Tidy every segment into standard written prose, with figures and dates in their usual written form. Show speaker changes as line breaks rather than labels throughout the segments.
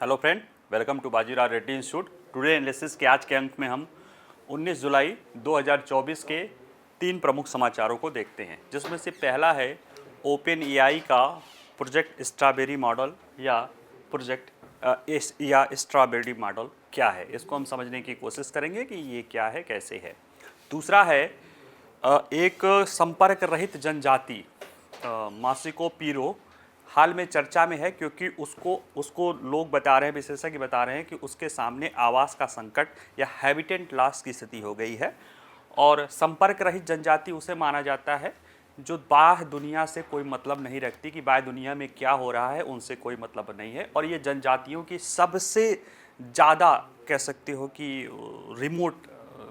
Hello friend, welcome to Bajirao Reddy institute. Today analysis के आज के अंक में हम 19 जुलाई 2024 के 3 प्रमुख समाचारों को देखते हैं, जिसमें से पहला है ओपन एआई का प्रोजेक्ट स्ट्रॉबेरी मॉडल या प्रोजेक्ट या स्ट्रॉबेरी मॉडल क्या है। इसको हम समझने की कोशिश करेंगे कि ये क्या है, कैसे है। दूसरा है एक संपर्क रहित जनजाति मासिको पीरो हाल में चर्चा में है, क्योंकि उसको लोग बता रहे हैं, विशेषज्ञ बता रहे हैं कि उसके सामने आवास का संकट या हैबिटेट लॉस की स्थिति हो गई है। और संपर्क रहित जनजाति उसे माना जाता है जो बाह्य दुनिया से कोई मतलब नहीं रखती, कि बाह्य दुनिया में क्या हो रहा है उनसे कोई मतलब नहीं है। और ये जनजातियों की सबसे ज़्यादा कह सकते हो कि रिमोट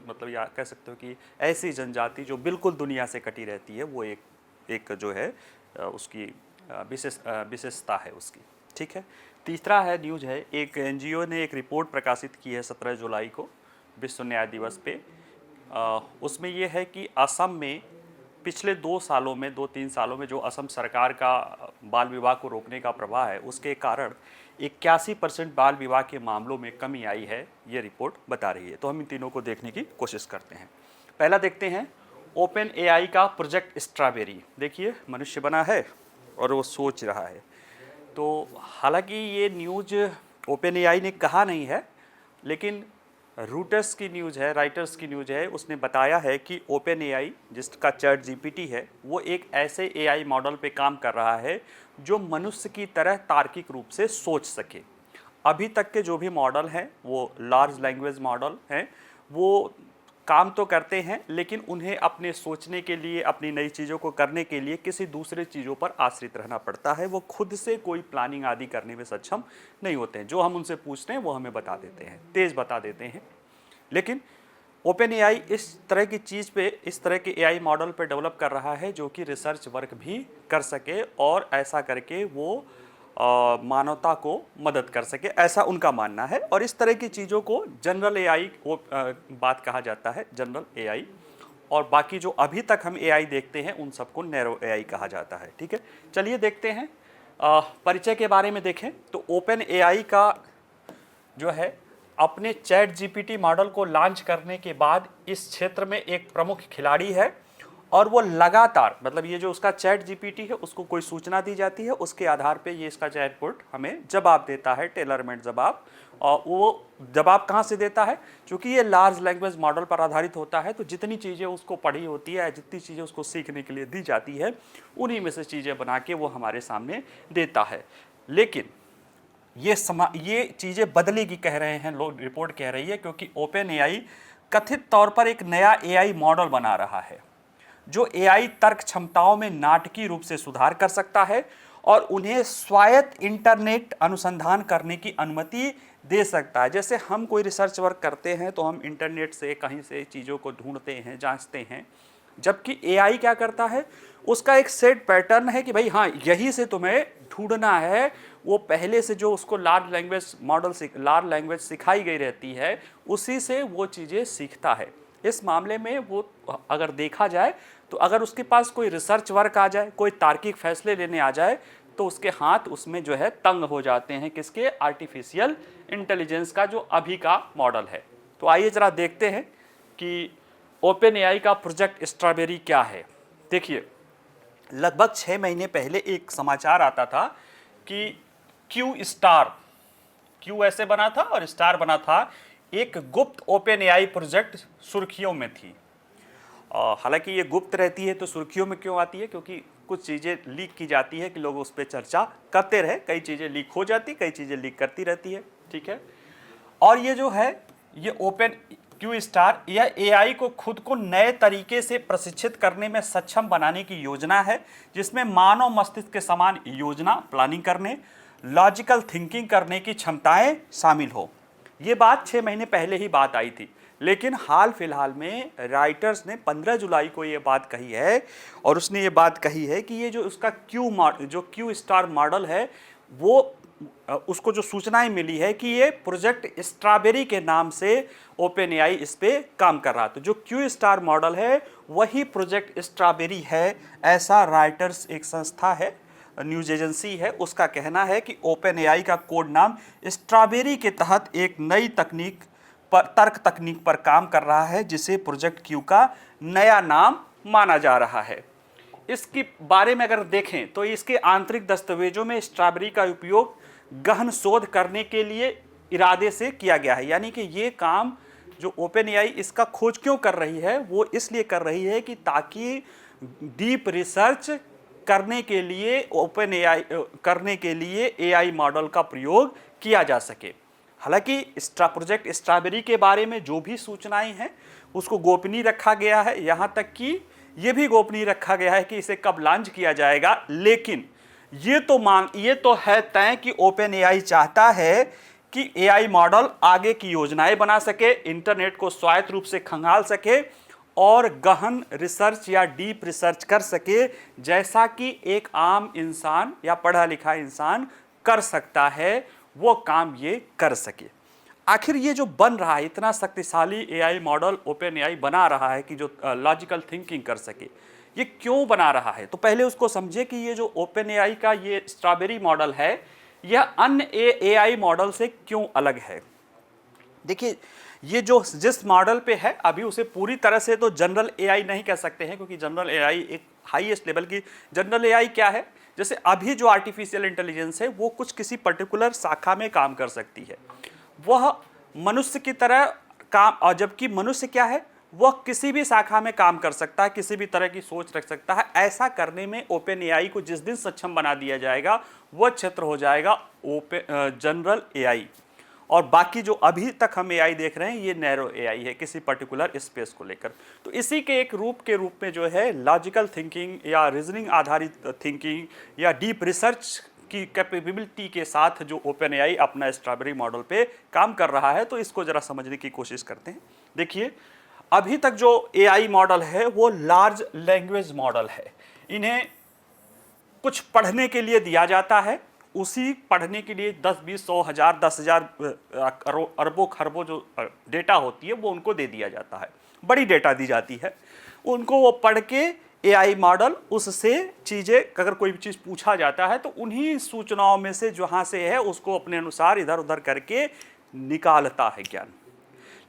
मतलब, या कह सकते हो कि ऐसी जनजाति जो बिल्कुल दुनिया से कटी रहती है, वो एक जो है उसकी विशेषता है उसकी। ठीक है। तीसरा है न्यूज़ है, एक एनजीओ ने एक रिपोर्ट प्रकाशित की है 17 जुलाई को विश्व न्याय दिवस पे। उसमें ये है कि असम में पिछले 2-3 सालों में जो असम सरकार का बाल विवाह को रोकने का प्रवाह है, उसके कारण 81% बाल विवाह के मामलों में कमी आई है, ये रिपोर्ट बता रही है। तो हम इन तीनों को देखने की कोशिश करते हैं। पहला देखते हैं ओपन एआई का प्रोजेक्ट स्ट्रॉबेरी। देखिए, मनुष्य बना है और वो सोच रहा है। तो हालांकि ये न्यूज़ ओपन एआई ने कहा नहीं है, लेकिन रूटर्स की न्यूज़ है, राइटर्स की न्यूज़ है। उसने बताया है कि ओपन एआई, जिसका चैट जीपीटी है, वो एक ऐसे एआई मॉडल पे काम कर रहा है जो मनुष्य की तरह तार्किक रूप से सोच सके। अभी तक के जो भी मॉडल हैं वो लार्ज लैंग्वेज मॉडल हैं, वो काम तो करते हैं, लेकिन उन्हें अपने सोचने के लिए, अपनी नई चीज़ों को करने के लिए किसी दूसरे चीज़ों पर आश्रित रहना पड़ता है। वो खुद से कोई प्लानिंग आदि करने में सक्षम नहीं होते हैं। जो हम उनसे पूछते हैं वो हमें बता देते हैं, तेज़ बता देते हैं। लेकिन ओपन एआई इस तरह की चीज़ पे, इस तरह के एआई मॉडल पे डेवलप कर रहा है जो कि रिसर्च वर्क भी कर सके, और ऐसा करके वो मानवता को मदद कर सके, ऐसा उनका मानना है। और इस तरह की चीज़ों को जनरल एआई बात कहा जाता है, जनरल एआई। और बाकी जो अभी तक हम एआई देखते हैं उन सबको नैरो एआई कहा जाता है। ठीक है, चलिए देखते हैं। परिचय के बारे में देखें तो ओपन एआई का जो है अपने चैट जीपीटी मॉडल को लॉन्च करने के बाद इस क्षेत्र में एक प्रमुख खिलाड़ी है। और वो लगातार, मतलब ये जो उसका चैट जीपीटी है, उसको कोई सूचना दी जाती है, उसके आधार पे ये इसका चैटबॉट हमें जवाब देता है, टेलरमेड जवाब। और वो जवाब कहाँ से देता है? क्योंकि ये लार्ज लैंग्वेज मॉडल पर आधारित होता है, तो जितनी चीज़ें उसको पढ़ी होती है, जितनी चीज़ें उसको सीखने के लिए दी जाती है, उन्हीं में से चीज़ें बना के वो हमारे सामने देता है। लेकिन ये चीज़ें बदलेगी, कह रहे हैं लोग, रिपोर्ट कह रही है, क्योंकि ओपन एआई कथित तौर पर एक नया एआई मॉडल बना रहा है जो एआई तर्क क्षमताओं में नाटकीय रूप से सुधार कर सकता है और उन्हें स्वायत्त इंटरनेट अनुसंधान करने की अनुमति दे सकता है। जैसे हम कोई रिसर्च वर्क करते हैं तो हम इंटरनेट से कहीं से चीज़ों को ढूंढते हैं, जांचते हैं, जबकि एआई क्या करता है, उसका एक सेट पैटर्न है कि भाई हाँ, यही से तुम्हें ढूंढना है। वो पहले से जो उसको लार्ज लैंग्वेज सिखाई गई रहती है, उसी से वो चीज़ें सीखता है। इस मामले में वो अगर देखा जाए तो अगर उसके पास कोई रिसर्च वर्क आ जाए, कोई तार्किक फैसले लेने आ जाए, तो उसके हाथ उसमें जो है तंग हो जाते हैं। किसके? आर्टिफिशियल इंटेलिजेंस का जो अभी का मॉडल है। तो आइए जरा देखते हैं कि ओपन एआई का प्रोजेक्ट स्ट्रॉबेरी क्या है। देखिए, लगभग 6 महीने पहले एक समाचार आता था कि क्यू ऐसे बना था और स्टार बना था, एक गुप्त ओपन एआई प्रोजेक्ट सुर्खियों में थी। हालांकि ये गुप्त रहती है तो सुर्खियों में क्यों आती है? क्योंकि कुछ चीज़ें लीक की जाती है कि लोग उस पर चर्चा करते रहे। कई चीज़ें लीक हो जाती, कई चीज़ें लीक करती रहती है। ठीक है। और ये जो है, ये ओपन क्यू स्टार, यह एआई को खुद को नए तरीके से प्रशिक्षित करने में सक्षम बनाने की योजना है, जिसमें मानव मस्तिष्क के समान योजना, प्लानिंग करने, लॉजिकल थिंकिंग करने की क्षमताएं शामिल हो। ये बात 6 महीने पहले ही बात आई थी, लेकिन हाल फिलहाल में राइटर्स ने 15 जुलाई को ये बात कही है, और उसने ये बात कही है कि ये जो उसका क्यू स्टार मॉडल है, वो उसको जो सूचनाएं मिली है कि ये प्रोजेक्ट स्ट्रॉबेरी के नाम से ओपन एआई इस पे काम कर रहा था। जो क्यू स्टार मॉडल है वही प्रोजेक्ट स्ट्रॉबेरी है, ऐसा राइटर्स एक संस्था है न्यूज एजेंसी है उसका कहना है कि ओपन एआई का कोड नाम स्ट्रॉबेरी के तहत एक नई तर्क तकनीक पर काम कर रहा है जिसे प्रोजेक्ट क्यू का नया नाम माना जा रहा है। इसके बारे में अगर देखें तो इसके आंतरिक दस्तावेजों में स्ट्रॉबेरी का उपयोग गहन शोध करने के लिए इरादे से किया गया है। यानी कि ये काम जो ओपन एआई इसका खोज क्यों कर रही है, वो इसलिए कर रही है कि ताकि डीप रिसर्च करने के लिए करने के लिए एआई मॉडल का प्रयोग किया जा सके। हालांकि प्रोजेक्ट स्ट्रॉबेरी के बारे में जो भी सूचनाएं हैं उसको गोपनीय रखा गया है, यहाँ तक कि ये भी गोपनीय रखा गया है कि इसे कब लॉन्च किया जाएगा। लेकिन ये तो है तय कि ओपन एआई चाहता है कि एआई मॉडल आगे की योजनाएं बना सके, इंटरनेट को स्वायत्त रूप से खंगाल सके और गहन रिसर्च या डीप रिसर्च कर सके, जैसा कि एक आम इंसान या पढ़ा लिखा इंसान कर सकता है, वो काम ये कर सके। आखिर ये जो बन रहा है, इतना शक्तिशाली एआई मॉडल ओपन एआई बना रहा है कि जो लॉजिकल थिंकिंग कर सके, ये क्यों बना रहा है? तो पहले उसको समझे कि ये जो ओपन एआई का ये स्ट्रॉबेरी मॉडल है, यह अन्य एआई मॉडल से क्यों अलग है। देखिए, ये जो जिस मॉडल पे है अभी उसे पूरी तरह से तो जनरल एआई नहीं कह सकते हैं, क्योंकि जनरल एआई एक हाईएस्ट लेवल की जनरल एआई क्या है, जैसे अभी जो आर्टिफिशियल इंटेलिजेंस है वो कुछ किसी पर्टिकुलर शाखा में काम कर सकती है, वह मनुष्य की तरह काम, और जबकि मनुष्य क्या है, वह किसी भी शाखा में काम कर सकता है, किसी भी तरह की सोच रख सकता है। ऐसा करने में ओपन एआई को जिस दिन सक्षम बना दिया जाएगा वह क्षेत्र हो जाएगा जनरल एआई, और बाकी जो अभी तक हम एआई देख रहे हैं ये नैरो एआई है किसी पर्टिकुलर स्पेस को लेकर। तो इसी के एक रूप के रूप में जो है लॉजिकल थिंकिंग या रीजनिंग आधारित थिंकिंग या डीप रिसर्च की कैपेबिलिटी के साथ जो ओपन एआई अपना स्ट्रॉबेरी मॉडल पे काम कर रहा है, तो इसको जरा समझने की कोशिश करते हैं। देखिए, अभी तक जो एआई मॉडल है वो लार्ज लैंग्वेज मॉडल है। इन्हें कुछ पढ़ने के लिए दिया जाता है, उसी पढ़ने के लिए 10, 20, 100, 1000, 10,000 अरबों खरबों जो डेटा होती है वो उनको दे दिया जाता है, बड़ी डेटा दी जाती है उनको। वो पढ़ के एआई मॉडल उससे चीज़ें, अगर कोई चीज़ पूछा जाता है तो उन्हीं सूचनाओं में से जहाँ से है उसको अपने अनुसार इधर उधर करके निकालता है ज्ञान।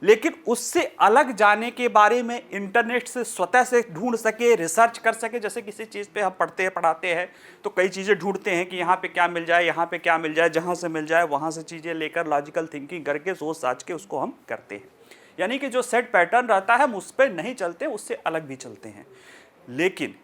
लेकिन उससे अलग जाने के बारे में इंटरनेट से स्वतः से ढूंढ सके, रिसर्च कर सके। जैसे किसी चीज़ पे हम पढ़ाते हैं तो कई चीज़ें ढूंढते हैं कि यहाँ पे क्या मिल जाए, यहाँ पे क्या मिल जाए, जहाँ से मिल जाए वहाँ से चीज़ें लेकर लॉजिकल थिंकिंग करके सोच साच के उसको हम करते हैं। यानी कि जो सेट पैटर्न रहता है हम उस पर नहीं चलते, उससे अलग भी चलते हैं। लेकिन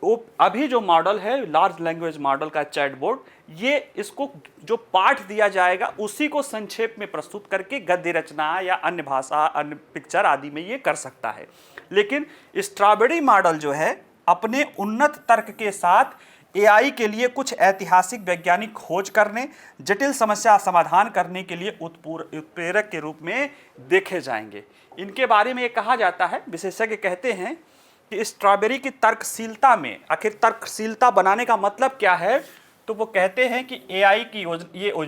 वो अभी जो मॉडल है लार्ज लैंग्वेज मॉडल का चैटबॉट, ये इसको जो पाठ दिया जाएगा उसी को संक्षेप में प्रस्तुत करके गद्य रचना या अन्य भाषा, अन्य पिक्चर आदि में ये कर सकता है। लेकिन स्ट्रॉबेरी मॉडल जो है अपने उन्नत तर्क के साथ एआई के लिए कुछ ऐतिहासिक वैज्ञानिक खोज करने, जटिल समस्या समाधान करने के लिए उत्प्रेरक के रूप में देखे जाएंगे। इनके बारे में ये कहा जाता है, विशेषज्ञ कहते हैं कि स्ट्रॉबेरी की तर्कशीलता में, आखिर तर्कशीलता बनाने का मतलब क्या है, तो वो कहते हैं कि एआई की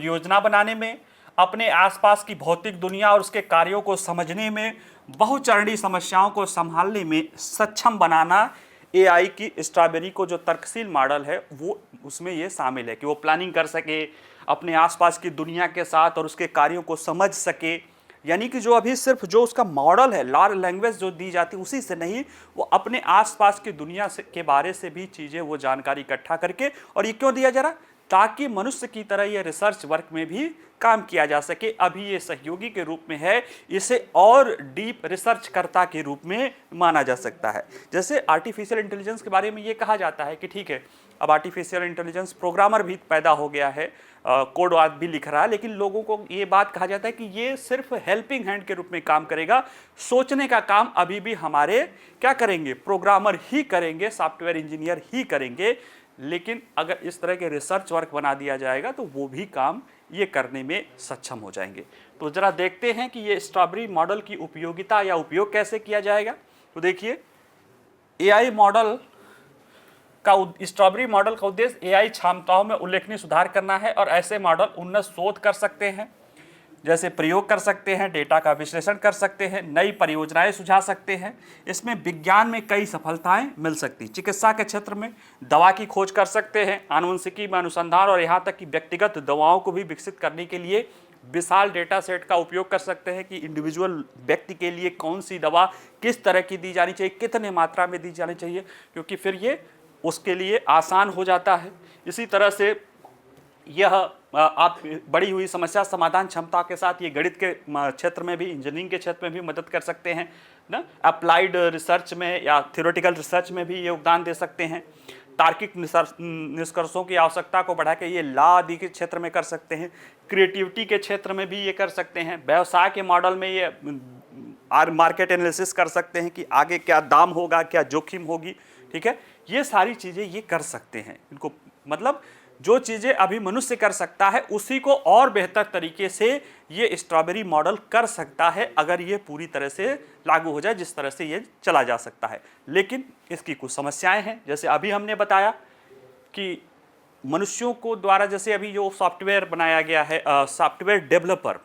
योजना बनाने में, अपने आसपास की भौतिक दुनिया और उसके कार्यों को समझने में, बहुचरणीय समस्याओं को संभालने में सक्षम बनाना एआई की स्ट्रॉबेरी को जो तर्कशील मॉडल है वो उसमें ये शामिल है कि वो प्लानिंग कर सके, अपने आसपास की दुनिया के साथ और उसके कार्यों को समझ सके। यानी कि जो अभी सिर्फ जो उसका मॉडल है, लार्ज लैंग्वेज जो दी जाती है उसी से नहीं, वो अपने आसपास की दुनिया से के बारे से भी चीज़ें वो जानकारी इकट्ठा करके, और ये क्यों दिया जा रहा, ताकि मनुष्य की तरह ये रिसर्च वर्क में भी काम किया जा सके। अभी ये सहयोगी के रूप में है, इसे और डीप रिसर्चकर्ता के रूप में माना जा सकता है। जैसे आर्टिफिशियल इंटेलिजेंस के बारे में ये कहा जाता है कि ठीक है, अब आर्टिफिशियल इंटेलिजेंस प्रोग्रामर भी पैदा हो गया है, कोड आज भी लिख रहा है, लेकिन लोगों को ये बात कहा जाता है कि ये सिर्फ हेल्पिंग हैंड के रूप में काम करेगा, सोचने का काम अभी भी हमारे क्या करेंगे, प्रोग्रामर ही करेंगे, सॉफ्टवेयर इंजीनियर ही करेंगे। लेकिन अगर इस तरह के रिसर्च वर्क बना दिया जाएगा तो वो भी काम ये करने में सक्षम हो जाएंगे। तो जरा देखते हैं कि ये स्ट्रॉबेरी मॉडल की उपयोगिता या उपयोग कैसे किया जाएगा। तो देखिए, एआई मॉडल का स्ट्रॉबेरी मॉडल का उद्देश्य एआई क्षमताओं में उल्लेखनीय सुधार करना है और ऐसे मॉडल उन्नत शोध कर सकते हैं। जैसे प्रयोग कर सकते हैं, डेटा का विश्लेषण कर सकते हैं, नई परियोजनाएं सुझा सकते हैं। इसमें विज्ञान में कई सफलताएं मिल सकती। चिकित्सा के क्षेत्र में दवा की खोज कर सकते हैं, आनुवंशिकी में अनुसंधान और यहाँ तक कि व्यक्तिगत दवाओं को भी विकसित करने के लिए विशाल डेटा सेट का उपयोग कर सकते हैं कि इंडिविजुअल व्यक्ति के लिए कौन सी दवा किस तरह की दी जानी चाहिए, कितने मात्रा में दी जानी चाहिए, क्योंकि फिर ये उसके लिए आसान हो जाता है। इसी तरह से यह आप बढ़ी हुई समस्या समाधान क्षमता के साथ ये गणित के क्षेत्र में भी, इंजीनियरिंग के क्षेत्र में भी मदद कर सकते हैं ना। अप्लाइड रिसर्च में या थ्योरेटिकल रिसर्च में भी ये योगदान दे सकते हैं। तार्किक निष्कर्षों की आवश्यकता को बढ़ा के ये लॉ आदि के क्षेत्र में कर सकते हैं। क्रिएटिविटी के क्षेत्र में भी ये कर सकते हैं। व्यवसाय के मॉडल में ये मार्केट एनालिसिस कर सकते हैं कि आगे क्या दाम होगा, क्या जोखिम होगी, ठीक है। ये सारी चीज़ें ये कर सकते हैं। इनको मतलब जो चीज़ें अभी मनुष्य कर सकता है उसी को और बेहतर तरीके से ये स्ट्रॉबेरी मॉडल कर सकता है, अगर ये पूरी तरह से लागू हो जाए जिस तरह से ये चला जा सकता है। लेकिन इसकी कुछ समस्याएं हैं, जैसे अभी हमने बताया कि मनुष्यों को द्वारा जैसे अभी जो सॉफ्टवेयर बनाया गया है, सॉफ्टवेयर डेवलपर,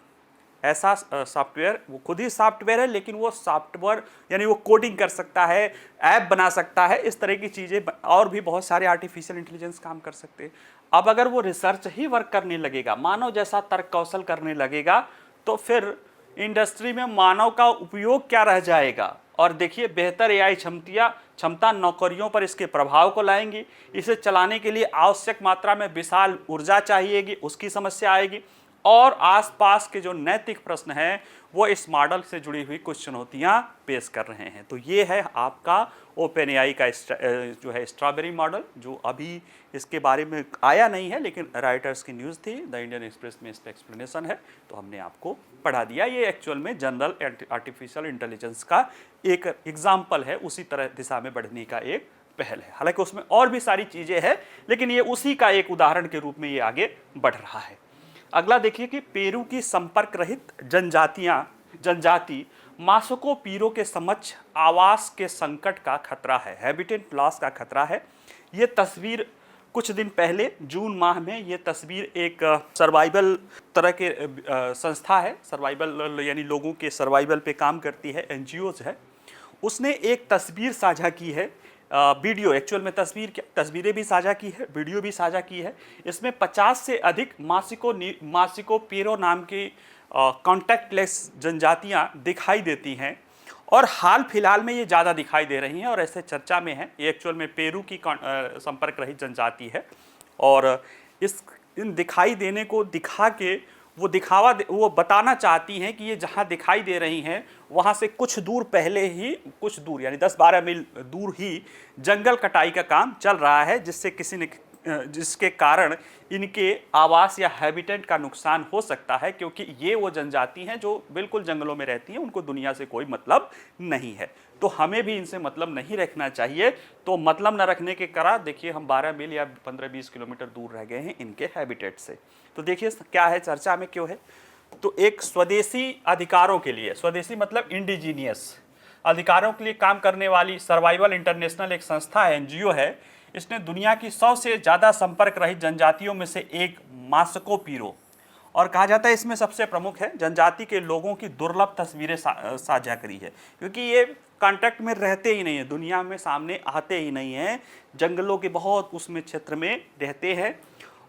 ऐसा सॉफ्टवेयर वो खुद ही सॉफ्टवेयर है, लेकिन वो सॉफ्टवेयर यानी वो कोडिंग कर सकता है, ऐप बना सकता है, इस तरह की चीज़ें और भी बहुत सारे आर्टिफिशियल इंटेलिजेंस काम कर सकते हैं। अब अगर वो रिसर्च ही वर्क करने लगेगा, मानव जैसा तर्क कौशल करने लगेगा, तो फिर इंडस्ट्री में मानव का उपयोग क्या रह जाएगा। और देखिए बेहतर एआई क्षमता नौकरियों पर इसके प्रभाव को लाएंगी। इसे चलाने के लिए आवश्यक मात्रा में विशाल ऊर्जा चाहिएगी, उसकी समस्या आएगी। और आसपास के जो नैतिक प्रश्न हैं वो इस मॉडल से जुड़ी हुई कुछ चुनौतियां पेश कर रहे हैं। तो ये है आपका ओपन एआई का जो है स्ट्रॉबेरी मॉडल, जो अभी इसके बारे में आया नहीं है, लेकिन राइटर्स की न्यूज़ थी, द इंडियन एक्सप्रेस में इसका एक्सप्लेनेशन है, तो हमने आपको पढ़ा दिया। ये एक्चुअल में जनरल आर्टिफिशियल इंटेलिजेंस का एक एग्जाम्पल है, उसी तरह दिशा में बढ़ने का एक पहल है। हालांकि उसमें और भी सारी चीज़ें हैं, लेकिन ये उसी का एक उदाहरण के रूप में ये आगे बढ़ रहा है। अगला देखिए कि पेरू की संपर्क रहित जनजाति मासुको पीरो के समक्ष आवास के संकट का खतरा है, हैबिटेट लॉस का खतरा है। ये तस्वीर कुछ दिन पहले जून माह में ये तस्वीर एक सर्वाइवल तरह के संस्था है, सर्वाइवल यानी लोगों के सर्वाइवल पे काम करती है, एनजीओज है, उसने एक तस्वीर साझा की है, वीडियो एक्चुअल में तस्वीरें भी साझा की है, वीडियो भी साझा की है। इसमें 50 से अधिक मासिको पीरो नाम की कॉन्टैक्टलेस जनजातियां दिखाई देती हैं, और हाल फिलहाल में ये ज़्यादा दिखाई दे रही हैं और ऐसे चर्चा में है। ये एक्चुअल में पेरू की संपर्क रहित जनजाति है, और इन दिखाई देने को दिखा के वो बताना चाहती हैं कि ये जहाँ दिखाई दे रही हैं वहाँ से कुछ दूर पहले ही, कुछ दूर यानी 10-12 मील दूर ही जंगल कटाई का काम चल रहा है, जिसके कारण इनके आवास या हैबिटेट का नुकसान हो सकता है, क्योंकि ये वो जनजाति हैं जो बिल्कुल जंगलों में रहती हैं, उनको दुनिया से कोई मतलब नहीं है। तो हमें भी इनसे मतलब नहीं रखना चाहिए। तो मतलब न रखने के कारण देखिए हम 12 मील या 15-20 किलोमीटर दूर रह गए हैं इनके हैबिटेट से। तो देखिए क्या है, चर्चा में क्यों है। तो एक स्वदेशी अधिकारों के लिए, स्वदेशी मतलब इंडिजीनियस अधिकारों के लिए काम करने वाली सर्वाइवल इंटरनेशनल एक संस्था है, एनजीओ है। इसने दुनिया की 100 से ज़्यादा संपर्क रहित जनजातियों में से एक मासुको पीरो, और कहा जाता है इसमें सबसे प्रमुख है, जनजाति के लोगों की दुर्लभ तस्वीरें साझा करी है, क्योंकि ये कांटेक्ट में रहते ही नहीं है, दुनिया में सामने आते ही नहीं हैं, जंगलों के बहुत उसमें क्षेत्र में रहते हैं।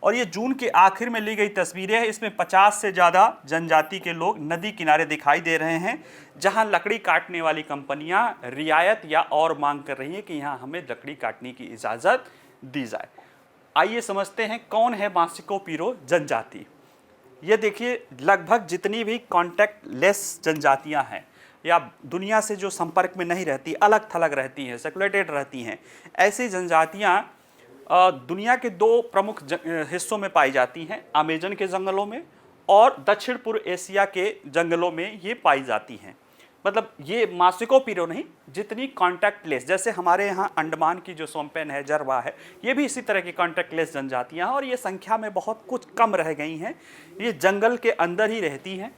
और ये जून के आखिर में ली गई तस्वीरें हैं। इसमें 50 से ज़्यादा जनजाति के लोग नदी किनारे दिखाई दे रहे हैं, जहां लकड़ी काटने वाली कंपनियां रियायत या और मांग कर रही हैं कि यहां हमें लकड़ी काटने की इजाज़त दी जाए। आइए समझते हैं कौन है मासिको पीरो जनजाति। ये देखिए लगभग जितनी भी कॉन्टैक्ट लेस जनजातियाँ हैं या दुनिया से जो संपर्क में नहीं रहती, अलग थलग रहती हैं, सेक्युलेटेड रहती हैं, ऐसी जनजातियाँ दुनिया के 2 प्रमुख हिस्सों में पाई जाती हैं, अमेजन के जंगलों में और दक्षिण पूर्व एशिया के जंगलों में ये पाई जाती हैं। मतलब ये मासिको पीरो नहीं, जितनी कॉन्टैक्टलेस, जैसे हमारे यहाँ अंडमान की जो सोमपेन है, जरवा है, ये भी इसी तरह की कॉन्टैक्टलेस जनजातियाँ हैं, और ये संख्या में बहुत कुछ कम रह गई हैं, ये जंगल के अंदर ही रहती हैं।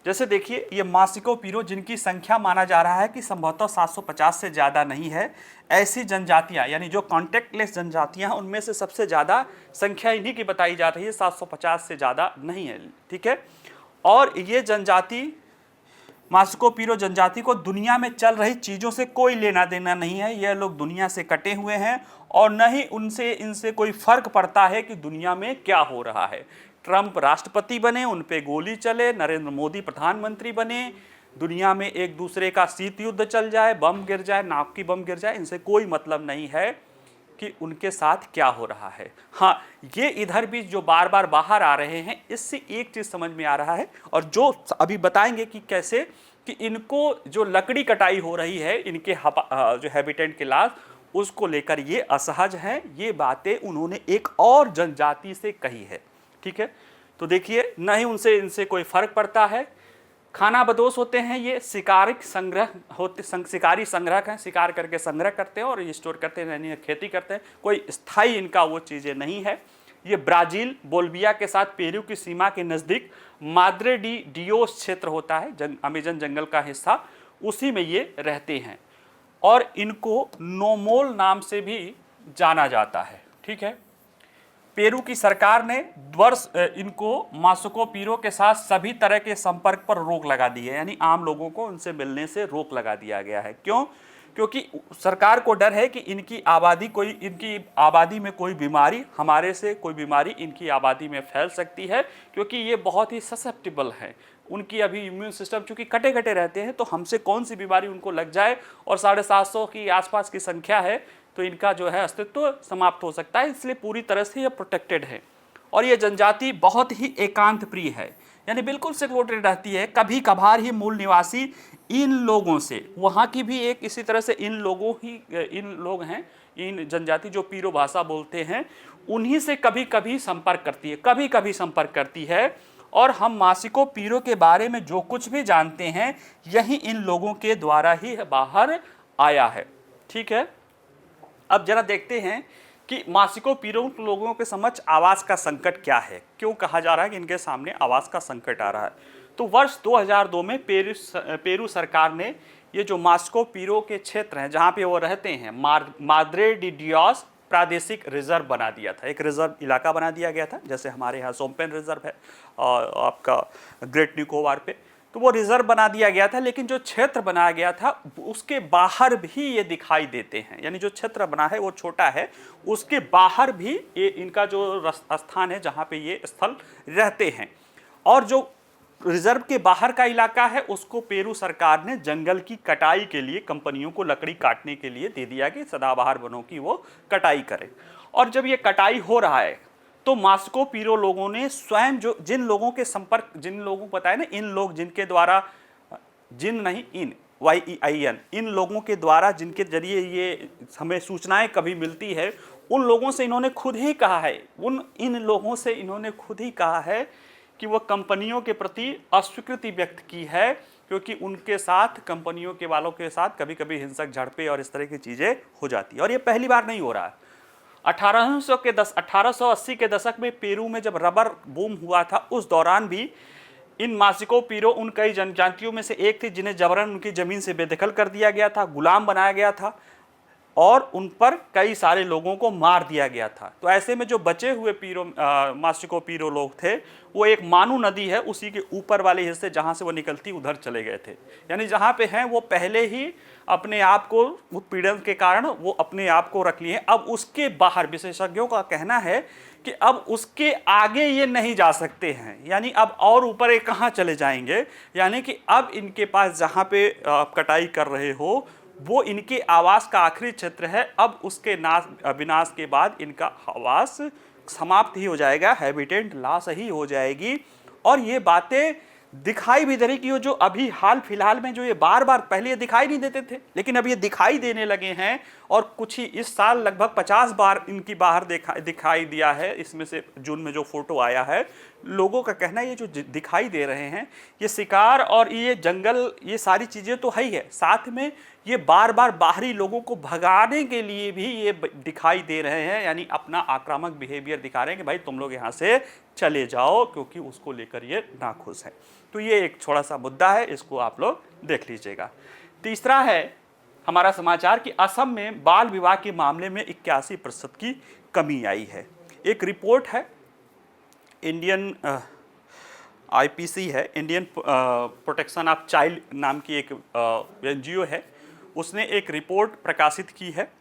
जैसे देखिए ये मासिको पीरो, जिनकी संख्या माना जा रहा है कि संभवतः 750 से ज़्यादा नहीं है, ऐसी जनजातियाँ यानी जो कॉन्टैक्टलेस जनजातियाँ हैं उनमें से सबसे ज़्यादा संख्या इन्हीं की बताई जा रही है, 750 से ज़्यादा नहीं है, ठीक है। और ये जनजाति मास्को पीरो जनजाति को दुनिया में चल रही चीज़ों से कोई लेना देना नहीं है। यह लोग दुनिया से कटे हुए हैं और न ही उनसे इनसे कोई फर्क पड़ता है कि दुनिया में क्या हो रहा है। ट्रंप राष्ट्रपति बने, उन पे गोली चले, नरेंद्र मोदी प्रधानमंत्री बने, दुनिया में एक दूसरे का शीत युद्ध चल जाए, बम गिर जाए, नाक की बम गिर जाए, इनसे कोई मतलब नहीं है कि उनके साथ क्या हो रहा है। हाँ, ये इधर भी जो बार बार बाहर आ रहे हैं, इससे एक चीज़ समझ में आ रहा है और जो अभी बताएंगे कि कैसे कि इनको जो लकड़ी कटाई हो रही है इनके जो हैबिटेट के लाश, उसको लेकर ये असहज हैं। ये बातें उन्होंने एक और जनजाति से कही है। ठीक है, तो देखिए, न ही उनसे इनसे कोई फर्क पड़ता है। खाना बदोश होते हैं, ये शिकारिक संग्रह होते, शिकारी संग्रहक हैं, शिकार करके संग्रह करते हैं और ये स्टोर करते हैं, यानी खेती करते हैं। कोई स्थायी इनका वो चीज़ें नहीं है। ये ब्राज़ील बोल्विया के साथ पेरू की सीमा के नज़दीक माद्रे डी डियोस क्षेत्र होता है, अमेजन जंगल का हिस्सा, उसी में ये रहते हैं और इनको नोमोल नाम से भी जाना जाता है। ठीक है, पेरू की सरकार ने इनको मास्को पीरो के साथ सभी तरह के संपर्क पर रोक लगा दी है, यानी आम लोगों को उनसे मिलने से रोक लगा दिया गया है। क्यों? क्योंकि सरकार को डर है कि इनकी आबादी में कोई बीमारी, हमारे से कोई बीमारी इनकी आबादी में फैल सकती है, क्योंकि ये बहुत ही ससेप्टिबल है। उनकी अभी इम्यून सिस्टम चूँकि कटे कटे रहते हैं, तो हमसे कौन सी बीमारी उनको लग जाए, और 750 की आसपास की संख्या है, तो इनका जो है अस्तित्व समाप्त हो सकता है। इसलिए पूरी तरह से ये प्रोटेक्टेड है। और ये जनजाति बहुत ही एकांत प्रिय है, यानी बिल्कुल सेक्लूडेड रहती है। कभी कभार ही मूल निवासी इन लोगों से, वहाँ की भी एक इसी तरह से इन लोग हैं, इन जनजाति जो पीरो भाषा बोलते हैं, उन्हीं से कभी कभी संपर्क करती है। और हम मास्को पीरो के बारे में जो कुछ भी जानते हैं, यही इन लोगों के द्वारा ही बाहर आया है। ठीक है, अब जरा देखते हैं कि मास्को पीरो लोगों के समक्ष आवास का संकट क्या है, क्यों कहा जा रहा है कि इनके सामने आवास का संकट आ रहा है। तो वर्ष 2002 में पेरू सरकार ने ये जो मास्को पीरो के क्षेत्र हैं जहाँ पे वो रहते हैं, माद्रे डी डियोस प्रादेशिक रिजर्व बना दिया था। एक रिजर्व इलाका बना दिया गया था, जैसे हमारे यहाँ सोमपेन रिजर्व है और आपका ग्रेट निकोबार पे, तो वो रिजर्व बना दिया गया था। लेकिन जो क्षेत्र बनाया गया था उसके बाहर भी ये दिखाई देते हैं, यानी जो क्षेत्र बना है वो छोटा है, उसके बाहर भी ये इनका जो स्थान है जहाँ पे ये स्थल रहते हैं। और जो रिजर्व के बाहर का इलाका है उसको पेरू सरकार ने जंगल की कटाई के लिए, कंपनियों को लकड़ी काटने के लिए दे दिया कि सदाबहार वनों की वो कटाई करें। और जब ये कटाई हो रहा है तो मास्को पीरो लोगों ने स्वयं जिन लोगों को पता है ना, इन लोग जिनके द्वारा, जिन नहीं इन YEIN, इन लोगों के द्वारा जिनके जरिए ये हमें सूचनाएं कभी मिलती है, उन लोगों से इन्होंने खुद ही कहा है, इन लोगों से इन्होंने खुद ही कहा है कि वह कंपनियों के प्रति अस्वीकृति व्यक्त की है, क्योंकि उनके साथ, कंपनियों के वालों के साथ कभी कभी हिंसक झड़पें और इस तरह की चीज़ें हो जाती है। और ये पहली बार नहीं हो रहा है। 1880 के दशक में पेरू में जब रबर बूम हुआ था, उस दौरान भी इन मास्को पीरो उन कई जनजातियों में से एक थी जिन्हें जबरन उनकी ज़मीन से बेदखल कर दिया गया था, गुलाम बनाया गया था और उन पर कई सारे लोगों को मार दिया गया था। तो ऐसे में जो बचे हुए मास्को पीरो लोग थे, वो एक मानू नदी है, उसी के ऊपर वाले हिस्से जहाँ से वो निकलती उधर चले गए थे। यानी जहाँ पे हैं वो पहले ही अपने आप को उत्पीड़न के कारण वो अपने आप को रख लिए। अब उसके बाहर विशेषज्ञों का कहना है कि अब उसके आगे ये नहीं जा सकते हैं, यानी अब और ऊपर ये कहाँ चले जाएंगे। यानी कि अब इनके पास जहाँ पे कटाई कर रहे हो वो इनके आवास का आखिरी क्षेत्र है। अब उसके विनाश के बाद इनका आवास समाप्त ही हो जाएगा, हैबिटेट लॉस ही हो जाएगी। और ये बातें दिखाई भी दे रही कि जो अभी हाल फिलहाल में जो ये बार बार, पहले ये दिखाई नहीं देते थे लेकिन अब ये दिखाई देने लगे हैं। और कुछ ही इस साल लगभग 50 बार इनकी बाहर दिखाई दिया है। इसमें से जून में जो फोटो आया है, लोगों का कहना है ये जो दिखाई दे रहे हैं, ये शिकार और ये जंगल, ये सारी चीज़ें तो है ही है, साथ में ये बार बार बाहरी लोगों को भगाने के लिए भी ये दिखाई दे रहे हैं। यानी अपना आक्रामक बिहेवियर दिखा रहे हैं कि भाई तुम लोग यहाँ से चले जाओ, क्योंकि उसको लेकर ये नाखुश है। तो ये एक थोड़ा सा मुद्दा है, इसको आप लोग देख लीजिएगा। तीसरा है हमारा समाचार कि असम में बाल विवाह के मामले में 81% की कमी आई है। एक रिपोर्ट है इंडियन आईपीसी है, इंडियन प्रोटेक्शन ऑफ चाइल्ड नाम की एक एनजीओ है, उसने एक रिपोर्ट प्रकाशित की है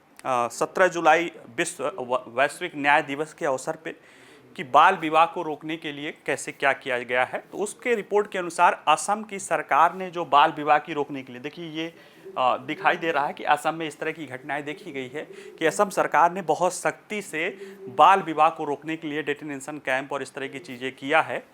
17 जुलाई विश्व वैश्विक न्याय दिवस के अवसर पे कि बाल विवाह को रोकने के लिए कैसे क्या किया गया है। तो उसके रिपोर्ट के अनुसार असम की सरकार ने जो बाल विवाह की रोकने के लिए, देखिए ये दिखाई दे रहा है कि असम में इस तरह की घटनाएं देखी गई है कि असम सरकार ने बहुत सख्ती से बाल विवाह को रोकने के लिए डिटेंशन कैंप और इस तरह की चीज़ें किया है।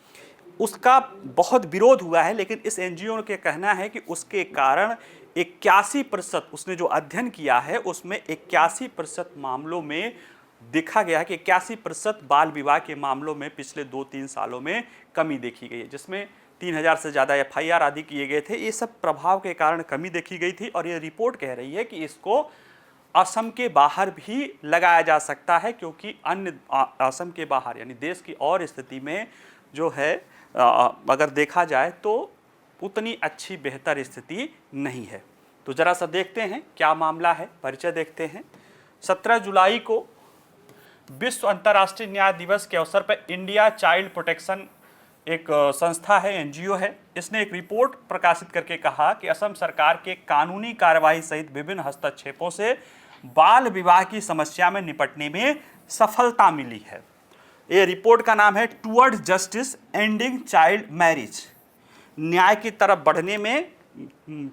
उसका बहुत विरोध हुआ है, लेकिन इस एनजीओ के कहना है कि उसके कारण 81% उसने जो अध्ययन किया है उसमें 81% मामलों में देखा गया है कि 81% बाल विवाह के मामलों में पिछले 2-3 सालों में कमी देखी गई है, जिसमें 3000 से ज़्यादा एफआईआर आदि किए गए थे। ये सब प्रभाव के कारण कमी देखी गई थी और ये रिपोर्ट कह रही है कि इसको असम के बाहर भी लगाया जा सकता है, क्योंकि अन्य असम के बाहर यानी देश की और स्थिति में जो है अगर देखा जाए तो उतनी अच्छी बेहतर स्थिति नहीं है। तो ज़रा सा देखते हैं क्या मामला है, परिचय देखते हैं। 17 जुलाई को विश्व अंतर्राष्ट्रीय न्याय दिवस के अवसर पर इंडिया चाइल्ड प्रोटेक्शन एक संस्था है, एनजीओ है, इसने एक रिपोर्ट प्रकाशित करके कहा कि असम सरकार के कानूनी कार्रवाई सहित विभिन्न हस्तक्षेपों से बाल विवाह की समस्या में निपटने में सफलता मिली है। ये रिपोर्ट का नाम है toward justice ending child marriage, न्याय की तरफ बढ़ने में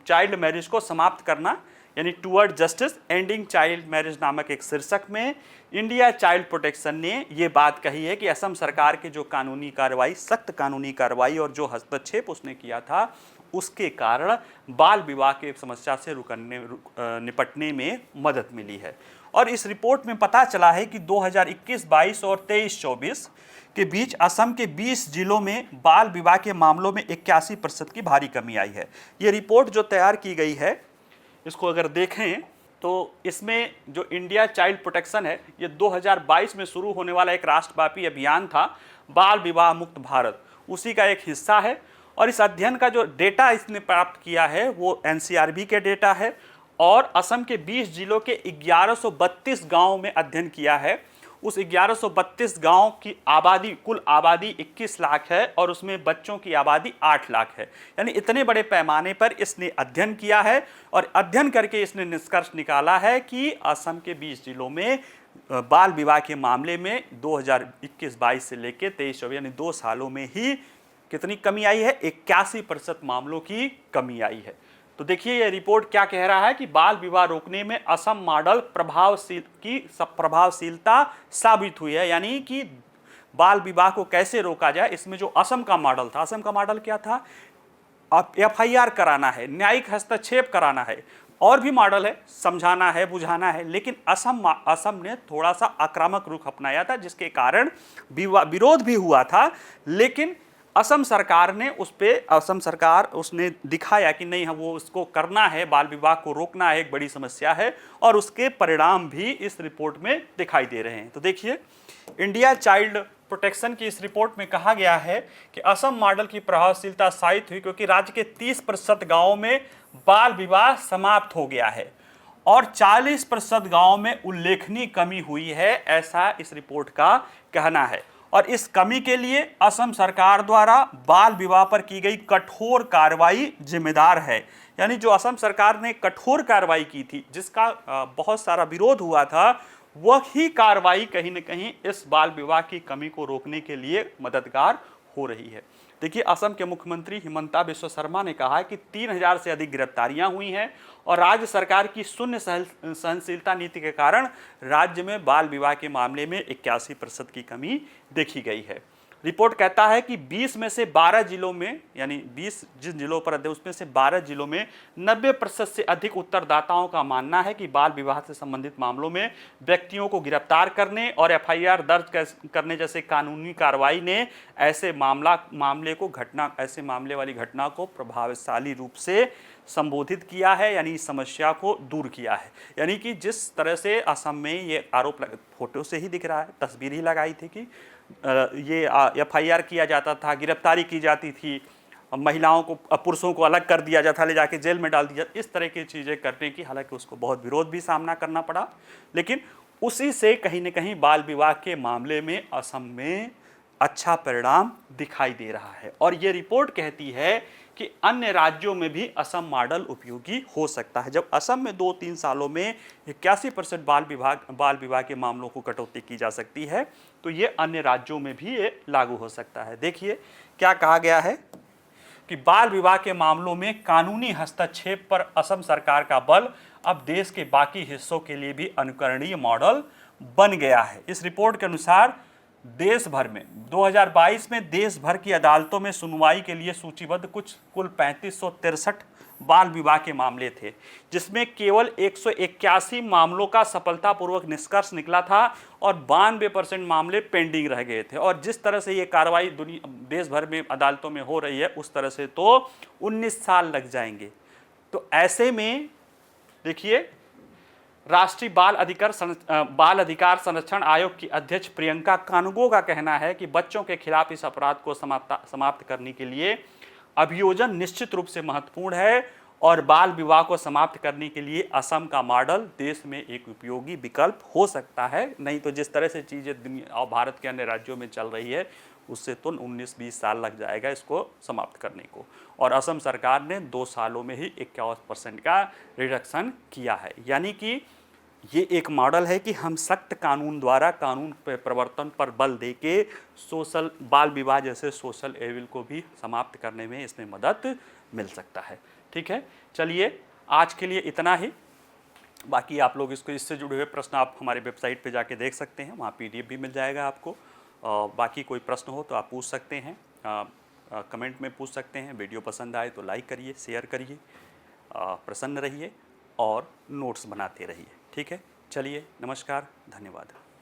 चाइल्ड मैरिज को समाप्त करना, यानी toward justice ending child marriage नामक एक शीर्षक में इंडिया चाइल्ड प्रोटेक्शन ने ये बात कही है कि असम सरकार के जो कानूनी कार्रवाई, सख्त कानूनी कार्रवाई और जो हस्तक्षेप उसने किया था उसके कारण बाल विवाह के समस्या से निपटने में मदद मिली है। और इस रिपोर्ट में पता चला है कि 2021-22 और 23-24 के बीच असम के 20 जिलों में बाल विवाह के मामलों में 81% की भारी कमी आई है। ये रिपोर्ट जो तैयार की गई है, इसको अगर देखें तो इसमें जो इंडिया चाइल्ड प्रोटेक्शन है, ये 2022 में शुरू होने वाला एक राष्ट्रव्यापी अभियान था बाल विवाह मुक्त भारत, उसी का एक हिस्सा है। और इस अध्ययन का जो डेटा इसने प्राप्त किया है वो एनसीआरबी के डेटा है और असम के 20 जिलों के 1132 गांवों में अध्ययन किया है। उस 1132 गांव की आबादी, कुल आबादी 21 लाख है और उसमें बच्चों की आबादी 8 लाख है, यानी इतने बड़े पैमाने पर इसने अध्ययन किया है और अध्ययन करके इसने निष्कर्ष निकाला है कि असम के 20 जिलों में बाल विवाह के मामले में 2021-22 से लेकर 23-24 यानी 2 सालों में ही कितनी कमी आई है, 81% मामलों की कमी आई है। तो देखिए ये रिपोर्ट क्या कह रहा है कि बाल विवाह रोकने में असम मॉडल प्रभावशीलता साबित हुई है, यानी कि बाल विवाह को कैसे रोका जाए, इसमें जो असम का मॉडल था, असम का मॉडल क्या था, एफआईआर कराना है, न्यायिक हस्तक्षेप कराना है, और भी मॉडल है, समझाना है, बुझाना है, लेकिन असम ने थोड़ा सा आक्रामक रुख अपनाया था जिसके कारण विरोध भी हुआ था। लेकिन असम सरकार ने उसने दिखाया कि नहीं, वो उसको करना है, बाल विवाह को रोकना है, एक बड़ी समस्या है और उसके परिणाम भी इस रिपोर्ट में दिखाई दे रहे हैं। तो देखिए इंडिया चाइल्ड प्रोटेक्शन की इस रिपोर्ट में कहा गया है कि असम मॉडल की प्रभावशीलता साबित हुई क्योंकि राज्य के 30% गांवों में बाल विवाह समाप्त हो गया है और 40% गांवों में उल्लेखनीय कमी हुई है, ऐसा इस रिपोर्ट का कहना है। और इस कमी के लिए असम सरकार द्वारा बाल विवाह पर की गई कठोर कार्रवाई जिम्मेदार है, यानी जो असम सरकार ने कठोर कार्रवाई की थी जिसका बहुत सारा विरोध हुआ था, वही कार्रवाई कहीं न कहीं इस बाल विवाह की कमी को रोकने के लिए मददगार हो रही है। देखिए असम के मुख्यमंत्री हिमंता बिस्वा शर्मा ने कहा है कि 3000 से अधिक गिरफ्तारियां हुई हैं और राज्य सरकार की शून्य सहनशीलता नीति के कारण राज्य में बाल विवाह के मामले में 81% की कमी देखी गई है। रिपोर्ट कहता है कि 20 में से 12 जिलों में, यानी 20 जिन जिलों पर अध्ययन उसमें से 12 जिलों में 90% से अधिक उत्तरदाताओं का मानना है कि बाल विवाह से संबंधित मामलों में व्यक्तियों को गिरफ्तार करने और एफआईआर दर्ज करने जैसे कानूनी कार्रवाई ने ऐसे मामले वाली घटना को प्रभावशाली रूप से संबोधित किया है, यानी इस समस्या को दूर किया है। यानी कि जिस तरह से असम में ये आरोप फोटो से ही दिख रहा है, तस्वीर ही लगाई थी कि ये एफआईआर किया जाता था, गिरफ्तारी की जाती थी, महिलाओं को, पुरुषों को अलग कर दिया जाता, ले जाके जेल में डाल दिया, इस तरह की चीज़ें करने की, हालांकि उसको बहुत विरोध भी सामना करना पड़ा, लेकिन उसी से कहीं न कहीं बाल विवाह के मामले में असम में अच्छा परिणाम दिखाई दे रहा है। और ये रिपोर्ट कहती है कि अन्य राज्यों में भी असम मॉडल उपयोगी हो सकता है। जब असम में 2-3 सालों में 81% बाल विवाह के मामलों को कटौती की जा सकती है, तो ये अन्य राज्यों में भी ये लागू हो सकता है। देखिए क्या कहा गया है कि बाल विवाह के मामलों में कानूनी हस्तक्षेप पर असम सरकार का बल अब देश के बाकी हिस्सों के लिए भी अनुकरणीय मॉडल बन गया है। इस रिपोर्ट के अनुसार देश भर में 2022 में देश भर की अदालतों में सुनवाई के लिए सूचीबद्ध कुल 3563 बाल विवाह के मामले थे, जिसमें केवल 181 मामलों का सफलतापूर्वक निष्कर्ष निकला था और 92% मामले पेंडिंग रह गए थे। और जिस तरह से ये कार्रवाई देश भर में अदालतों में हो रही है, उस तरह से तो 19 साल लग जाएंगे। तो ऐसे में देखिए, राष्ट्रीय बाल अधिकार संरक्षण आयोग की अध्यक्ष प्रियंका कानूगो का कहना है कि बच्चों के खिलाफ इस अपराध को समाप्त करने के लिए अभियोजन निश्चित रूप से महत्वपूर्ण है और बाल विवाह को समाप्त करने के लिए असम का मॉडल देश में एक उपयोगी विकल्प हो सकता है। नहीं तो जिस तरह से चीज़ें दुनिया और भारत के अन्य राज्यों में चल रही है, उससे तो 19-20 साल लग जाएगा इसको समाप्त करने को। और असम सरकार ने 2 सालों में ही 51% का रिडक्शन किया है। यानी कि ये एक मॉडल है कि हम सख्त कानून द्वारा कानून प्रवर्तन पर बल देके बाल विवाह जैसे सोशल एविल को भी समाप्त करने में इसमें मदद मिल सकता है। ठीक है, चलिए आज के लिए इतना ही। बाकी आप लोग इससे जुड़े हुए प्रश्न आप हमारे वेबसाइट पे जाके देख सकते हैं, वहाँ PDF भी मिल जाएगा आपको। बाकी कोई प्रश्न हो तो आप पूछ सकते हैं, कमेंट में पूछ सकते हैं। वीडियो पसंद आए तो लाइक करिए, शेयर करिए, प्रसन्न रहिए और नोट्स बनाते रहिए। ठीक है, चलिए नमस्कार, धन्यवाद।